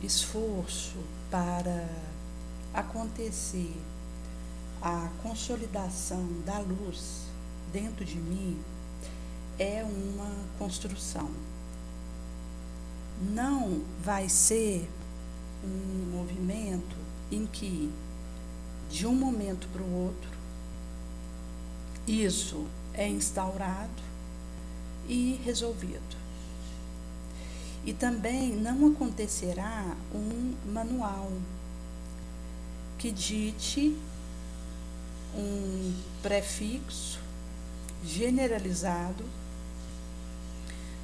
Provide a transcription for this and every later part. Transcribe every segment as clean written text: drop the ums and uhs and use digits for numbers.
esforço para acontecer a consolidação da luz dentro de mim é uma construção. Não vai ser um movimento em que, de um momento para o outro, isso é instaurado e resolvido. E também não acontecerá um manual que dite um prefixo generalizado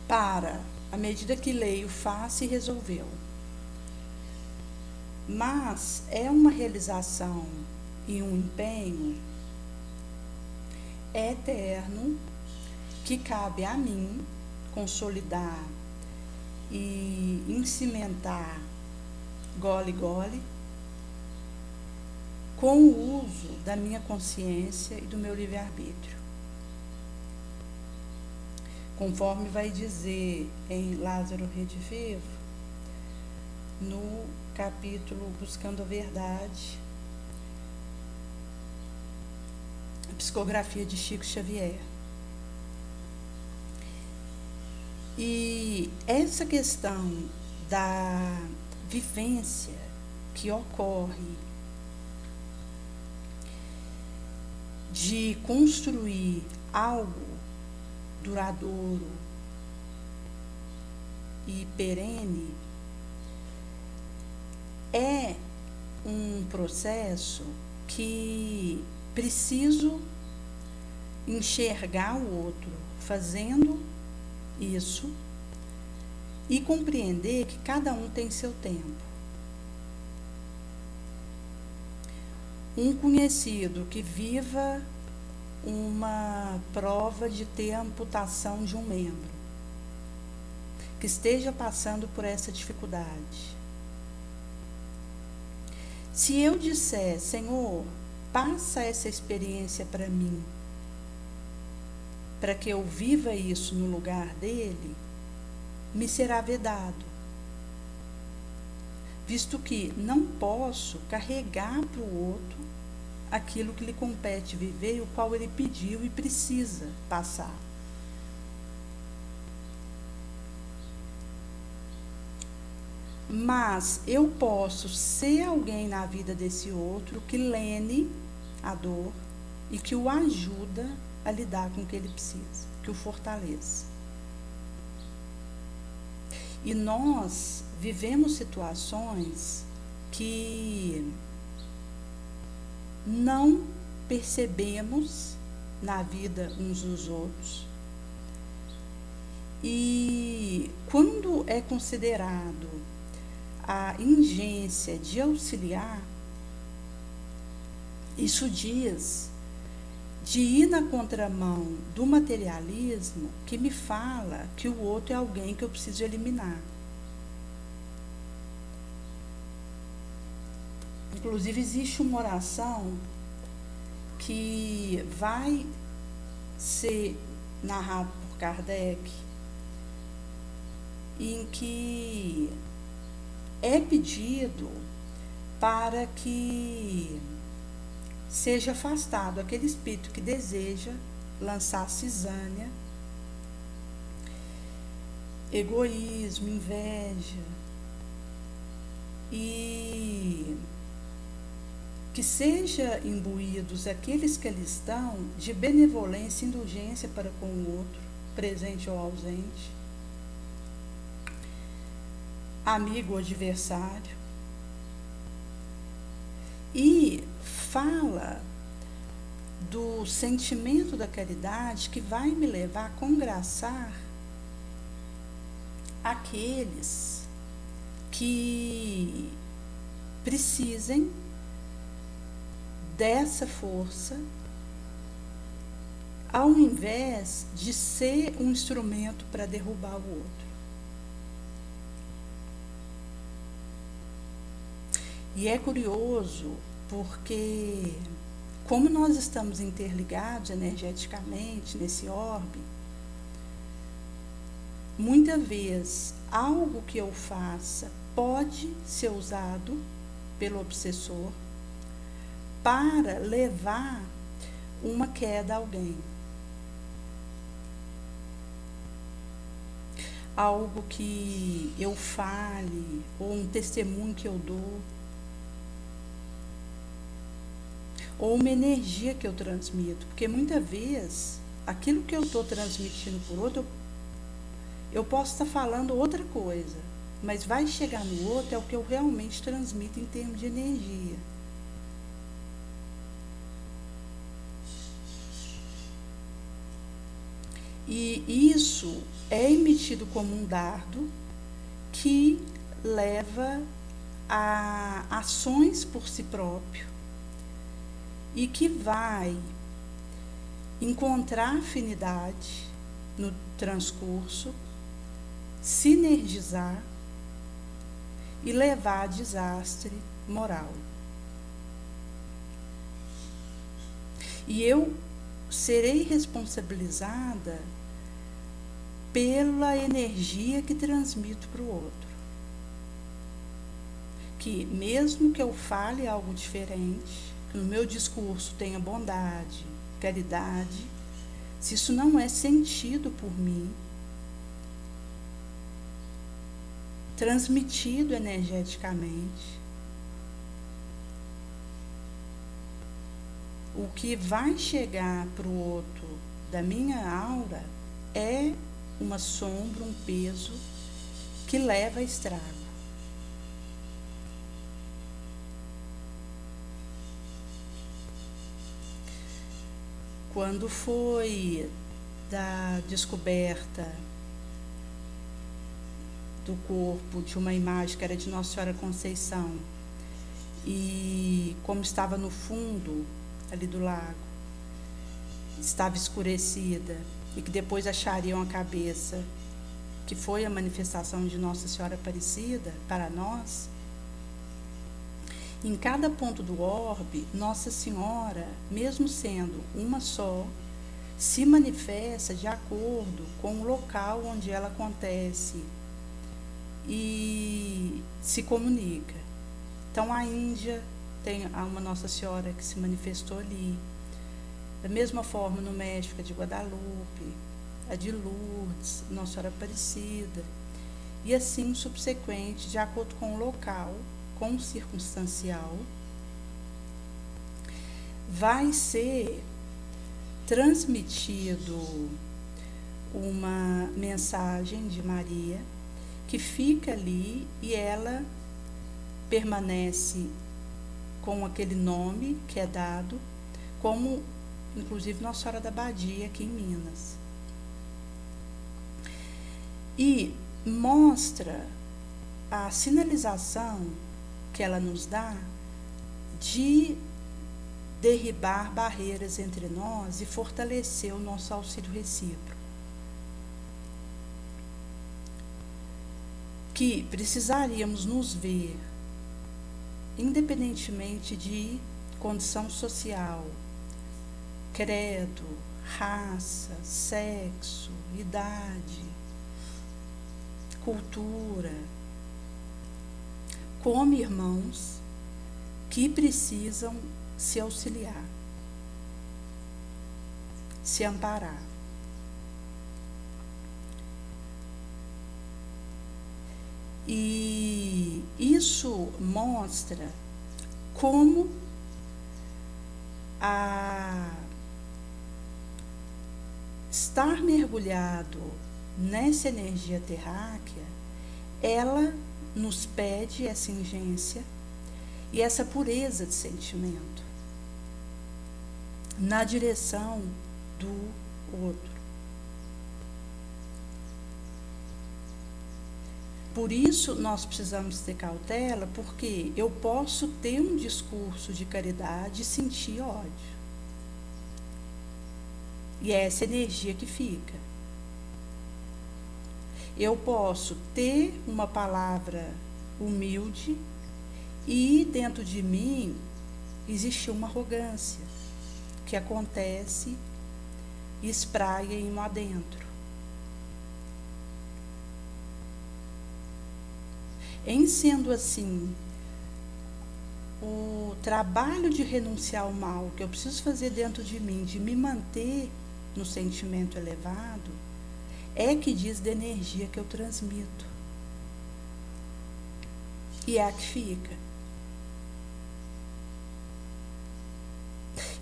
para, à medida que leio, faço e resolveu. Mas é uma realização e um empenho eterno que cabe a mim consolidar e cimentar gole com o uso da minha consciência e do meu livre-arbítrio. Conforme vai dizer em Lázaro Redivivo, no capítulo Buscando a Verdade, a psicografia de Chico Xavier. E essa questão da vivência que ocorre de construir algo duradouro e perene é um processo que preciso enxergar o outro fazendo isso e compreender que cada um tem seu tempo. Um conhecido que viva uma prova de ter amputação de um membro, que esteja passando por essa dificuldade. Se eu disser, Senhor, passa essa experiência para mim, para que eu viva isso no lugar dele, me será vedado, visto que não posso carregar para o outro aquilo que lhe compete viver, o qual ele pediu e precisa passar. Mas eu posso ser alguém na vida desse outro que lene a dor e que o ajuda a lidar com o que ele precisa, que o fortaleça. E nós vivemos situações que não percebemos na vida uns dos outros. E quando é considerado a ingência de auxiliar, isso diz de ir na contramão do materialismo que me fala que o outro é alguém que eu preciso eliminar. Inclusive, existe uma oração que vai ser narrada por Kardec, em que é pedido para que seja afastado aquele espírito que deseja lançar cisânia, egoísmo, inveja, e que seja imbuídos aqueles que ali estão de benevolência e indulgência para com o outro, presente ou ausente, amigo ou adversário, e fala do sentimento da caridade que vai me levar a congraçar aqueles que precisem dessa força, ao invés de ser um instrumento para derrubar o outro. E é curioso porque, como nós estamos interligados energeticamente nesse orbe, muitas vezes algo que eu faça pode ser usado pelo obsessor para levar uma queda a alguém. Algo que eu fale, ou um testemunho que eu dou, ou uma energia que eu transmito. Porque muitas vezes, aquilo que eu estou transmitindo por outro, eu posso estar falando outra coisa, mas vai chegar no outro é o que eu realmente transmito em termos de energia. E isso é emitido como um dardo que leva a ações por si próprio e que vai encontrar afinidade no transcurso, sinergizar e levar a desastre moral. E eu serei responsabilizada pela energia que transmito para o outro. Que mesmo que eu fale algo diferente, que no meu discurso tenha bondade, caridade, se isso não é sentido por mim, transmitido energeticamente, o que vai chegar para o outro da minha aura é uma sombra, um peso que leva a estrago. Quando foi da descoberta do corpo de uma imagem que era de Nossa Senhora Conceição, e como estava no fundo ali do lago, estava escurecida, e que depois achariam a cabeça, que foi a manifestação de Nossa Senhora Aparecida para nós, em cada ponto do orbe, Nossa Senhora, mesmo sendo uma só, se manifesta de acordo com o local onde ela acontece e se comunica. Então, a Índia tem uma Nossa Senhora que se manifestou ali. Da mesma forma, no México, a de Guadalupe, a de Lourdes, Nossa Senhora Aparecida. E assim, subsequente, de acordo com o local, com o circunstancial, vai ser transmitido uma mensagem de Maria que fica ali e ela permanece com aquele nome que é dado, como inclusive Nossa Senhora da Badia aqui em Minas. E mostra a sinalização que ela nos dá de derribar barreiras entre nós e fortalecer o nosso auxílio recíproco. Que precisaríamos nos ver, independentemente de condição social, credo, raça, sexo, idade, cultura, como irmãos que precisam se auxiliar, se amparar. E isso mostra como estar mergulhado nessa energia terráquea, ela nos pede essa ingência e essa pureza de sentimento na direção do outro. Por isso, nós precisamos ter cautela, porque eu posso ter um discurso de caridade e sentir ódio. E é essa energia que fica. Eu posso ter uma palavra humilde e dentro de mim existe uma arrogância que acontece e espraia em lá dentro. Em sendo assim, o trabalho de renunciar ao mal que eu preciso fazer dentro de mim, de me manter no sentimento elevado, é que diz da energia que eu transmito. E é a que fica.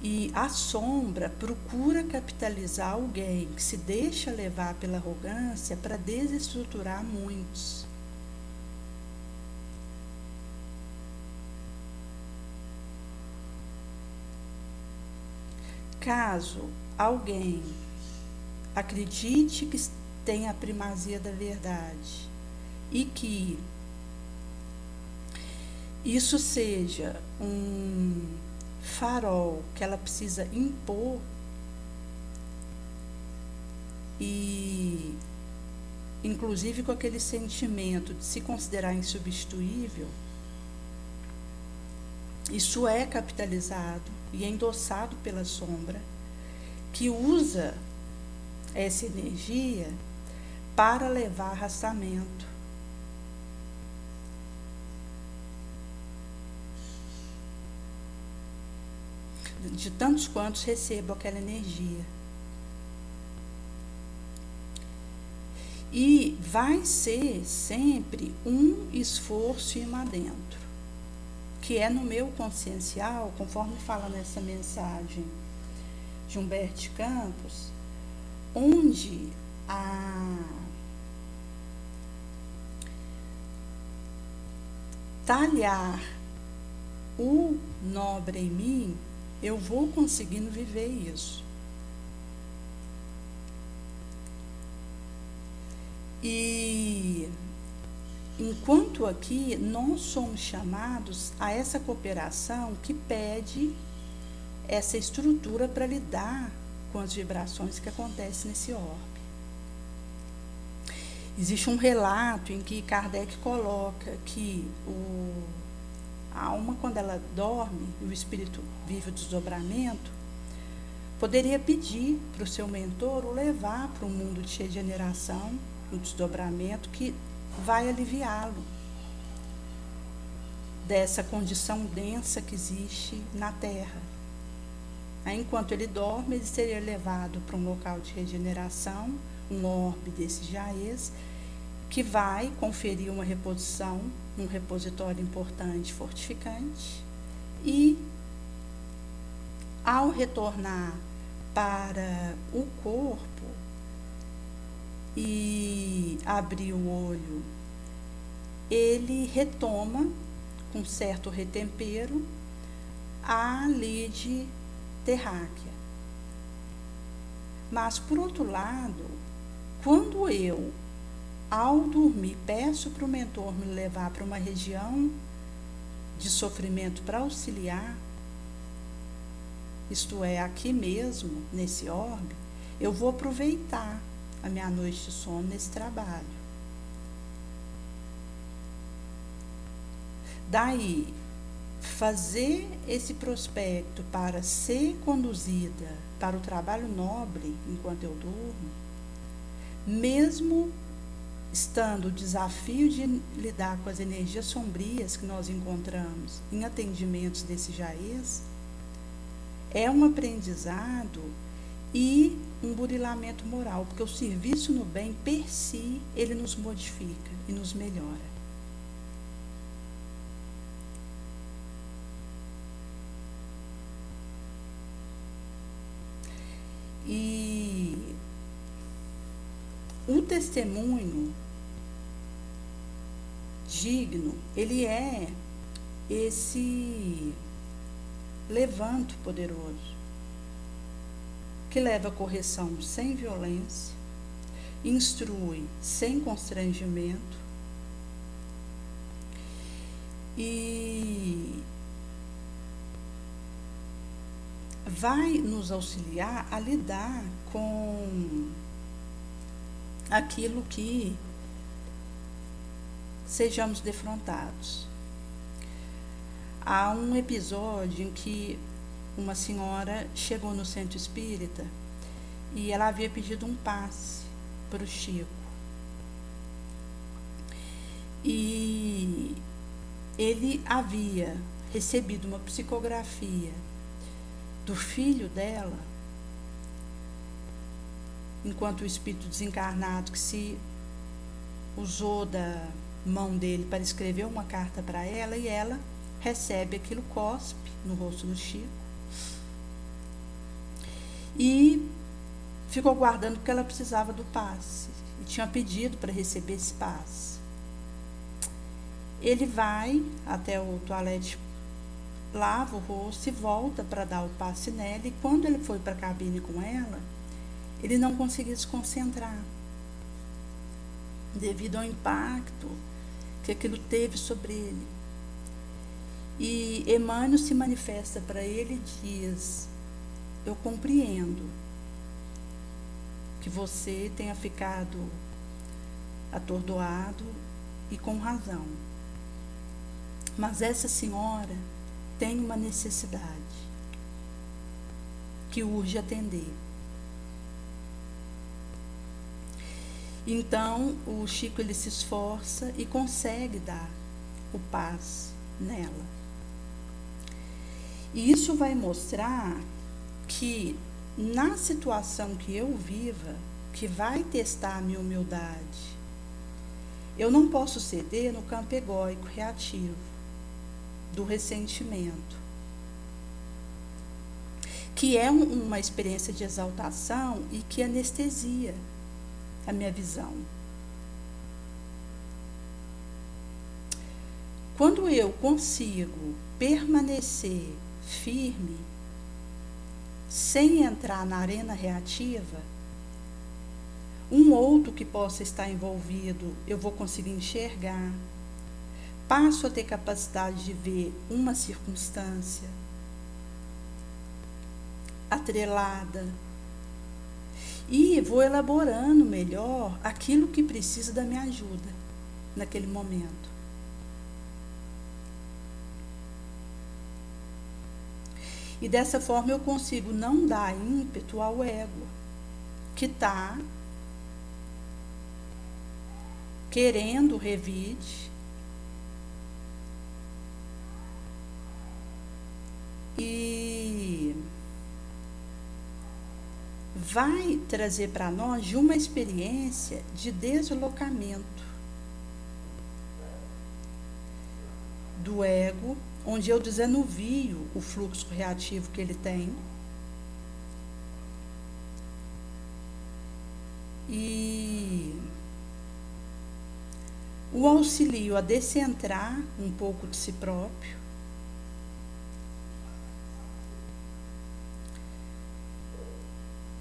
E a sombra procura capitalizar alguém que se deixa levar pela arrogância para desestruturar muitos. Caso alguém acredite que tem a primazia da verdade e que isso seja um farol que ela precisa impor e inclusive com aquele sentimento de se considerar insubstituível, isso é capitalizado e endossado pela sombra, que usa essa energia para levar arrastamento. De tantos quantos recebam aquela energia. E vai ser sempre um esforço ir lá dentro, que é no meu consciencial, conforme fala nessa mensagem de Humberto Campos, onde a talhar o nobre em mim, eu vou conseguindo viver isso. E enquanto aqui nós somos chamados a essa cooperação que pede essa estrutura para lidar com as vibrações que acontecem nesse orbe. Existe um relato em que Kardec coloca que a alma, quando ela dorme e o espírito vive o desdobramento, poderia pedir para o seu mentor o levar para um mundo de regeneração, um desdobramento que vai aliviá-lo dessa condição densa que existe na Terra. Aí, enquanto ele dorme, ele seria levado para um local de regeneração, um orbe desse jaez, que vai conferir uma reposição, um repositório importante, fortificante, e ao retornar para o corpo e abrir o olho, ele retoma, com certo retempero, a lide terráquea. Mas, por outro lado, quando eu, ao dormir, peço para o mentor me levar para uma região de sofrimento para auxiliar, isto é, aqui mesmo, nesse orbe, eu vou aproveitar a minha noite de sono nesse trabalho. Daí, fazer esse prospecto para ser conduzida para o trabalho nobre enquanto eu durmo, mesmo estando o desafio de lidar com as energias sombrias que nós encontramos em atendimentos desse jaez, é um aprendizado e um burilamento moral, porque o serviço no bem, per si, ele nos modifica e nos melhora. E o testemunho digno, ele é esse levanto poderoso, que leva a correção sem violência, instrui sem constrangimento e vai nos auxiliar a lidar com aquilo que sejamos defrontados. Há um episódio em que uma senhora chegou no centro espírita e ela havia pedido um passe para o Chico. E ele havia recebido uma psicografia do filho dela, enquanto o espírito desencarnado que se usou da mão dele para escrever uma carta para ela, e ela recebe aquilo, cospe no rosto do Chico e ficou guardando porque ela precisava do passe e tinha pedido para receber esse passe. Ele vai até o toalete, lava o rosto e volta para dar o passe nela, e quando ele foi para a cabine com ela, ele não conseguia se concentrar devido ao impacto que aquilo teve sobre ele. E Emmanuel se manifesta para ele e diz: eu compreendo que você tenha ficado atordoado e com razão, mas essa senhora tem uma necessidade que urge atender. Então o Chico, ele se esforça e consegue dar o passe nela. E isso vai mostrar que na situação que eu viva, que vai testar a minha humildade, eu não posso ceder no campo egóico reativo do ressentimento, que é uma experiência de exaltação e que anestesia a minha visão. Quando eu consigo permanecer firme, sem entrar na arena reativa, um outro que possa estar envolvido, eu vou conseguir enxergar, passo a ter capacidade de ver uma circunstância atrelada e vou elaborando melhor aquilo que precisa da minha ajuda naquele momento. E dessa forma eu consigo não dar ímpeto ao ego, que está querendo revide e vai trazer para nós de uma experiência de deslocamento do ego, onde eu desanuvio o fluxo reativo que ele tem e o auxilio a descentrar um pouco de si próprio,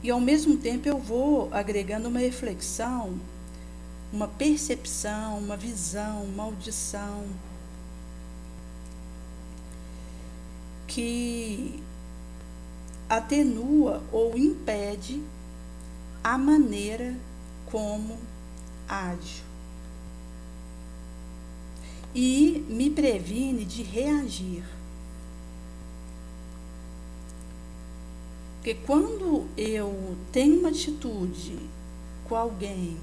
e ao mesmo tempo eu vou agregando uma reflexão, uma percepção, uma visão, uma audição que atenua ou impede a maneira como ajo e me previne de reagir. Porque quando eu tenho uma atitude com alguém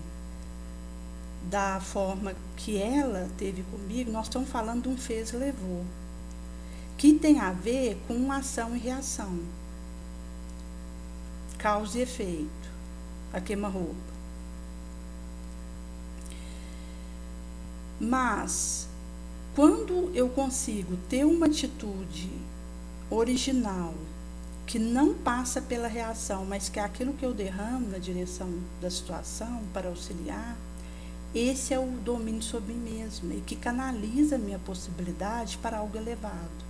da forma que ela teve comigo, nós estamos falando de um fez e levou, que tem a ver com ação e reação, causa e efeito, a queima-roupa. Mas, quando eu consigo ter uma atitude original, que não passa pela reação, mas que é aquilo que eu derramo na direção da situação para auxiliar, esse é o domínio sobre mim mesma e que canaliza a minha possibilidade para algo elevado.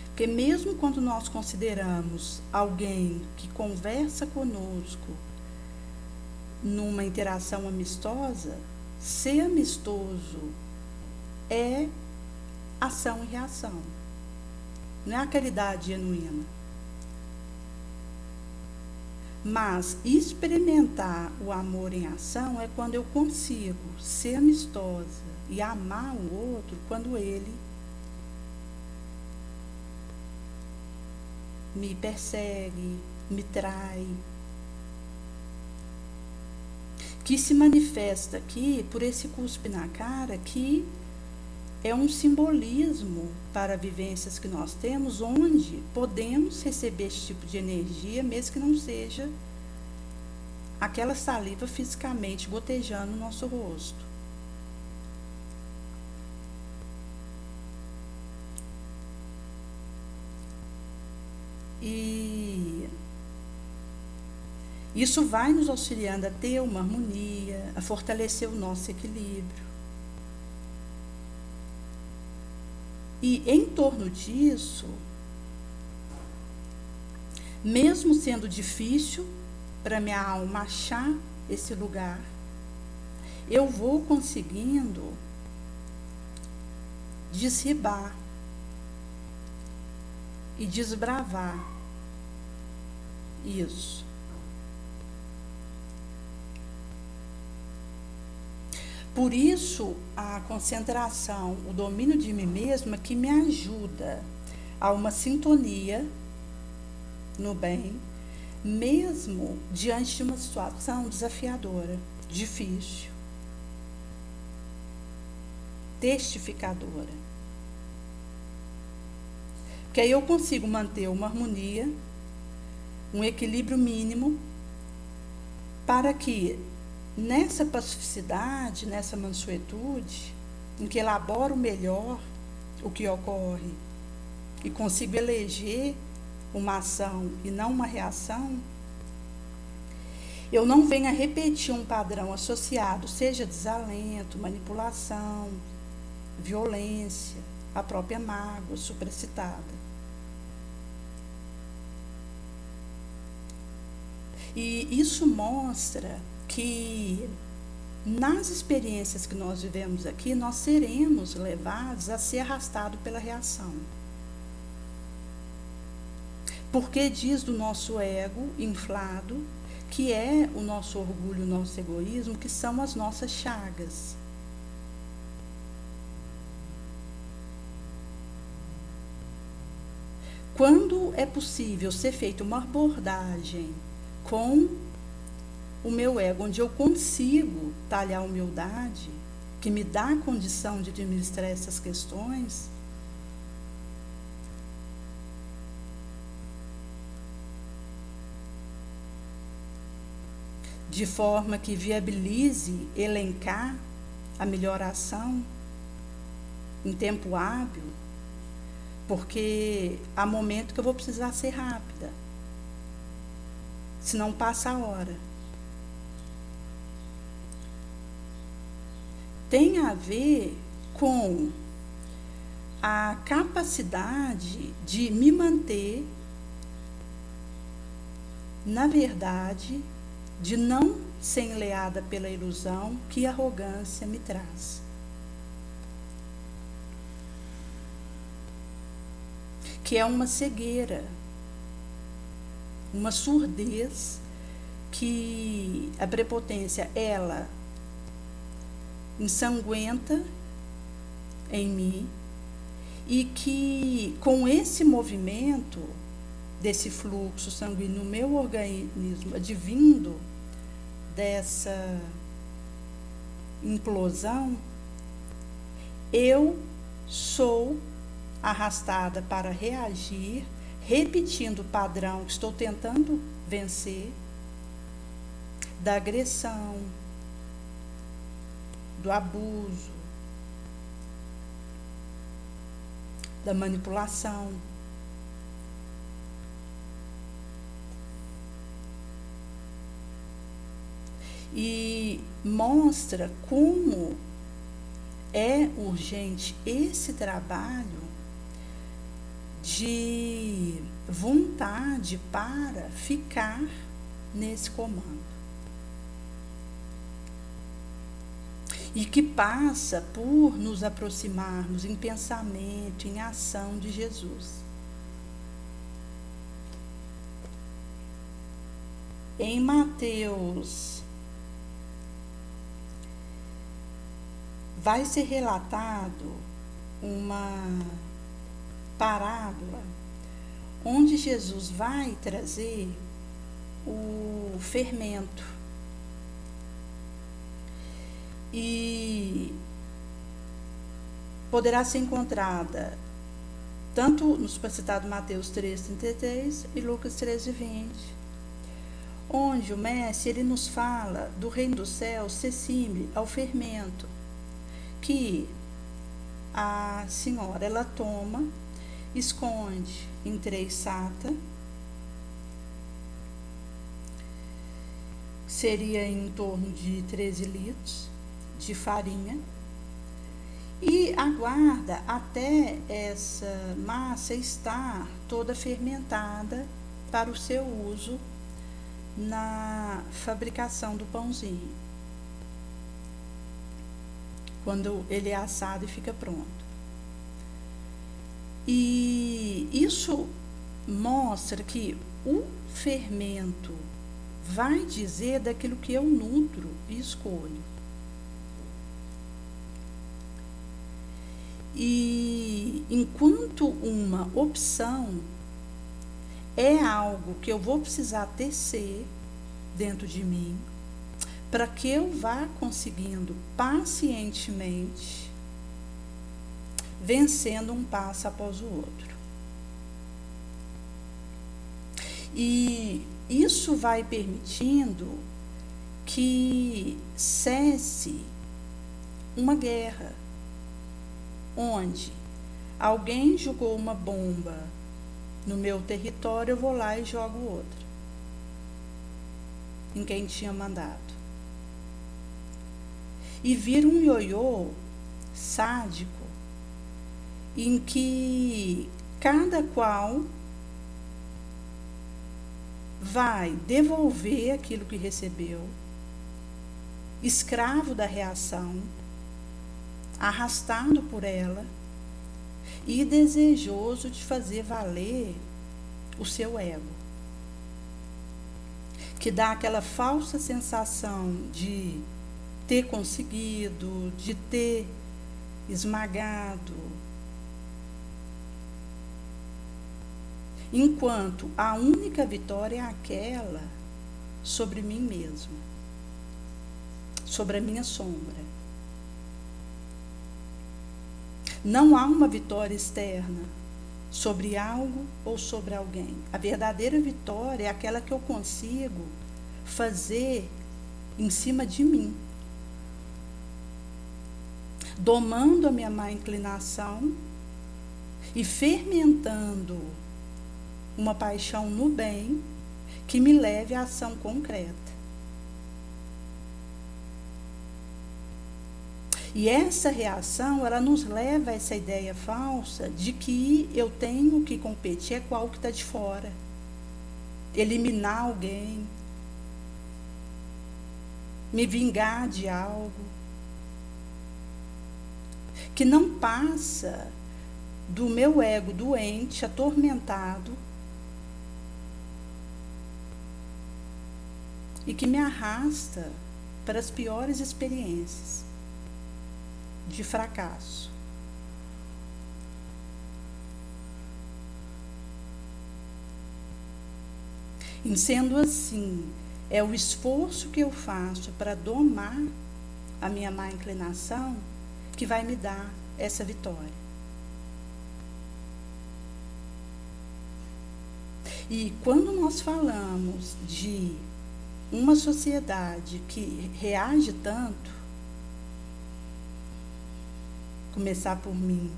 Porque mesmo quando nós consideramos alguém que conversa conosco numa interação amistosa, ser amistoso é ação e reação, não é a caridade genuína. Mas experimentar o amor em ação é quando eu consigo ser amistosa e amar o outro quando ele me persegue, me trai, que se manifesta aqui por esse cuspe na cara que é um simbolismo para vivências que nós temos, onde podemos receber esse tipo de energia, mesmo que não seja aquela saliva fisicamente gotejando no nosso rosto. E isso vai nos auxiliando a ter uma harmonia, a fortalecer o nosso equilíbrio. E em torno disso, mesmo sendo difícil para minha alma achar esse lugar, eu vou conseguindo desribar e desbravar isso. Por isso, a concentração, o domínio de mim mesma, que me ajuda a uma sintonia no bem, mesmo diante de uma situação desafiadora, difícil, testificadora. Porque aí eu consigo manter uma harmonia, um equilíbrio mínimo, para que nessa pacificidade, nessa mansuetude, em que elaboro melhor o que ocorre e consigo eleger uma ação e não uma reação, eu não venho a repetir um padrão associado, seja desalento, manipulação, violência, a própria mágoa supracitada. E isso mostra que nas experiências que nós vivemos aqui, nós seremos levados a ser arrastados pela reação. Porque diz do nosso ego inflado, que é o nosso orgulho, o nosso egoísmo, que são as nossas chagas. Quando é possível ser feita uma abordagem com o meu ego, onde eu consigo talhar a humildade, que me dá a condição de administrar essas questões, de forma que viabilize elencar a melhor ação em tempo hábil, porque há momento que eu vou precisar ser rápida, senão passa a hora. Tem a ver com a capacidade de me manter na verdade, de não ser enleada pela ilusão que a arrogância me traz. Que é uma cegueira, uma surdez, que a prepotência, ela ensanguenta em mim, e que com esse movimento desse fluxo sanguíneo no meu organismo, advindo dessa implosão, eu sou arrastada para reagir, repetindo o padrão que estou tentando vencer, da agressão, do abuso, da manipulação. E mostra como é urgente esse trabalho de vontade para ficar nesse comando. E que passa por nos aproximarmos em pensamento, em ação de Jesus. Em Mateus, vai ser relatado uma parábola onde Jesus vai trazer o fermento. poderá ser encontrada tanto no supercitado Mateus 3,33 e Lucas 13,20, onde o Mestre ele nos fala do reino dos céus ser símile ao fermento, que a senhora ela toma, esconde em 3 sata, seria em torno de 13 litros de farinha, e aguarda até essa massa estar toda fermentada para o seu uso na fabricação do pãozinho, quando ele é assado e fica pronto. E isso mostra que o fermento vai dizer daquilo que eu nutro e escolho. E enquanto uma opção é algo que eu vou precisar tecer dentro de mim, para que eu vá conseguindo pacientemente, vencendo um passo após o outro. E isso vai permitindo que cesse uma guerra, onde alguém jogou uma bomba no meu território, eu vou lá e jogo outra em quem tinha mandado. E vira um ioiô sádico, em que cada qual vai devolver aquilo que recebeu, escravo da reação, arrastado por ela e desejoso de fazer valer o seu ego, que dá aquela falsa sensação de ter conseguido, de ter esmagado, enquanto a única vitória é aquela sobre mim mesmo, sobre a minha sombra. Não há uma vitória externa sobre algo ou sobre alguém. A verdadeira vitória é aquela que eu consigo fazer em cima de mim, domando a minha má inclinação e fermentando uma paixão no bem que me leve à ação concreta. E essa reação, ela nos leva a essa ideia falsa de que eu tenho que competir com algo que está de fora, eliminar alguém, me vingar de algo, que não passa do meu ego doente, atormentado, e que me arrasta para as piores experiências de fracasso. E sendo assim, é o esforço que eu faço para domar a minha má inclinação que vai me dar essa vitória. E quando nós falamos de uma sociedade que reage tanto, começar por mim,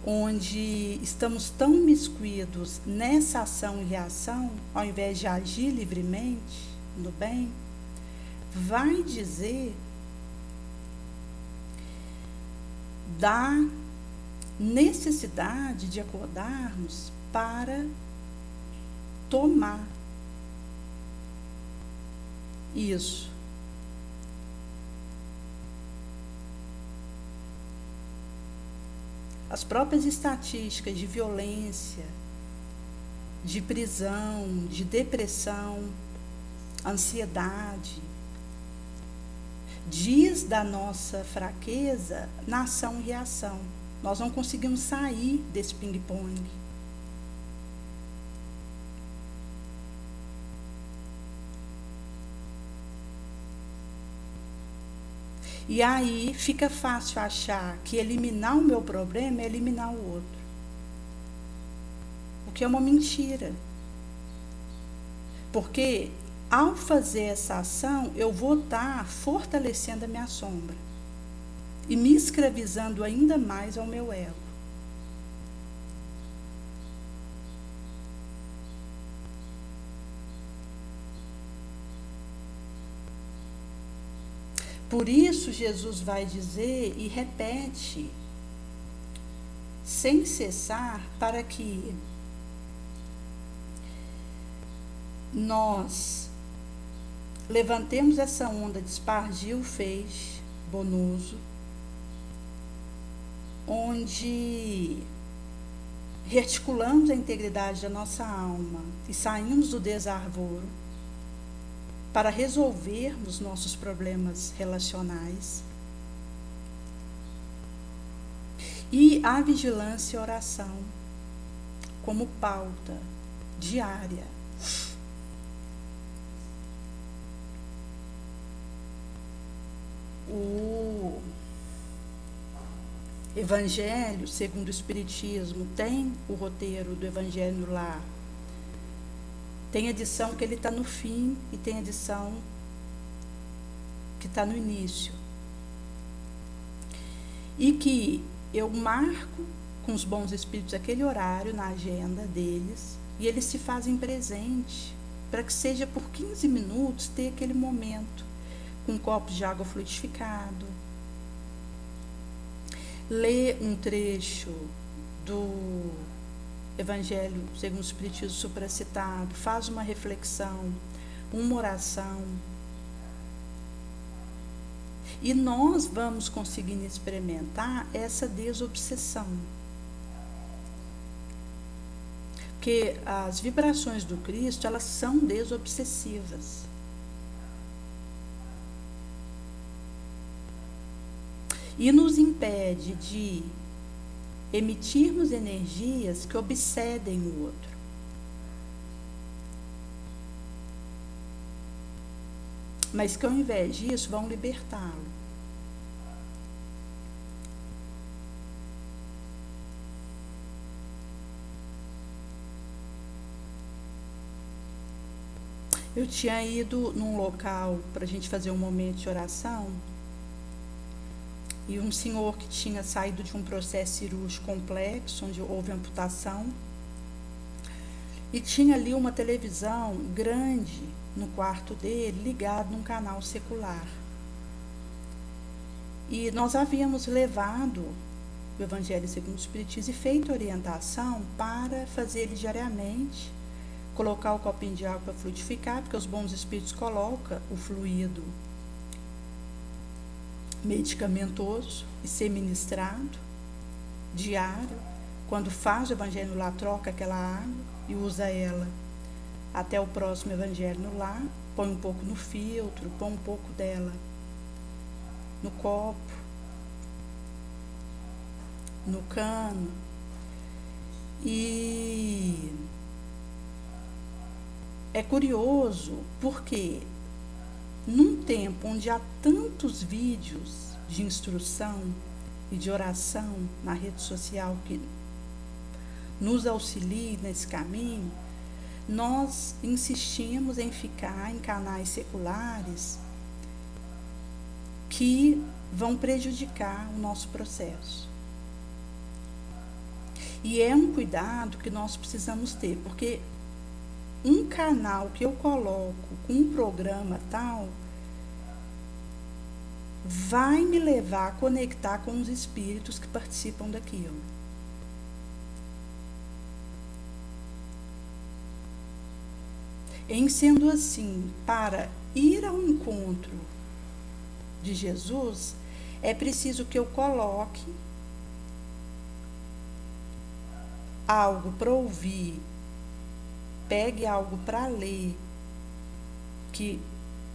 onde estamos tão miscuídos nessa ação e reação, ao invés de agir livremente no bem, vai dizer da necessidade de acordarmos para tomar isso. As próprias estatísticas de violência, de prisão, de depressão, ansiedade, diz da nossa fraqueza na ação e reação. Nós não conseguimos sair desse ping-pong. E aí fica fácil achar que eliminar o meu problema é eliminar o outro. O que é uma mentira. Porque ao fazer essa ação, eu vou estar fortalecendo a minha sombra e me escravizando ainda mais ao meu ego. Por isso, Jesus vai dizer e repete, sem cessar, para que nós levantemos essa onda de espargir o feixe bonoso, onde rearticulamos a integridade da nossa alma e saímos do desarvoro para resolvermos nossos problemas relacionais. E a vigilância e oração como pauta diária. O Evangelho, segundo o Espiritismo, tem o roteiro do Evangelho lá. Tem edição que ele está no fim e tem edição que está no início. E que eu marco com os bons espíritos aquele horário na agenda deles e eles se fazem presente para que seja por 15 minutos ter aquele momento com um copo de água fluidificado, ler um trecho do Evangelho segundo o Espiritismo supracitado, faz uma reflexão, uma oração, e nós vamos conseguindo experimentar essa desobsessão. Porque as vibrações do Cristo, elas são desobsessivas. E nos impede de emitirmos energias que obsedem o outro. Mas que ao invés disso vão libertá-lo. Eu tinha ido num local para a gente fazer um momento de oração e um senhor que tinha saído de um processo cirúrgico complexo, onde houve amputação, e tinha ali uma televisão grande no quarto dele, ligado num canal secular. E nós havíamos levado o Evangelho segundo o Espiritismo e feito orientação para fazer ele diariamente, colocar o copinho de água para fluidificar, porque os bons espíritos colocam o fluido medicamentoso e ser ministrado diário. Quando faz o Evangelho no Lar, troca aquela água e usa ela até o próximo Evangelho no Lar, põe um pouco no filtro, põe um pouco dela no copo, no cano. E é curioso porque num tempo onde há tantos vídeos de instrução e de oração na rede social que nos auxiliem nesse caminho, nós insistimos em ficar em canais seculares que vão prejudicar o nosso processo. E é um cuidado que nós precisamos ter, porque um canal que eu coloco com um programa tal vai me levar a conectar com os espíritos que participam daquilo. Em sendo assim, para ir ao encontro de Jesus, é preciso que eu coloque algo para ouvir, pegue algo para ler, que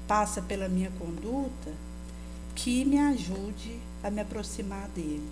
passa pela minha conduta, que me ajude a me aproximar dele.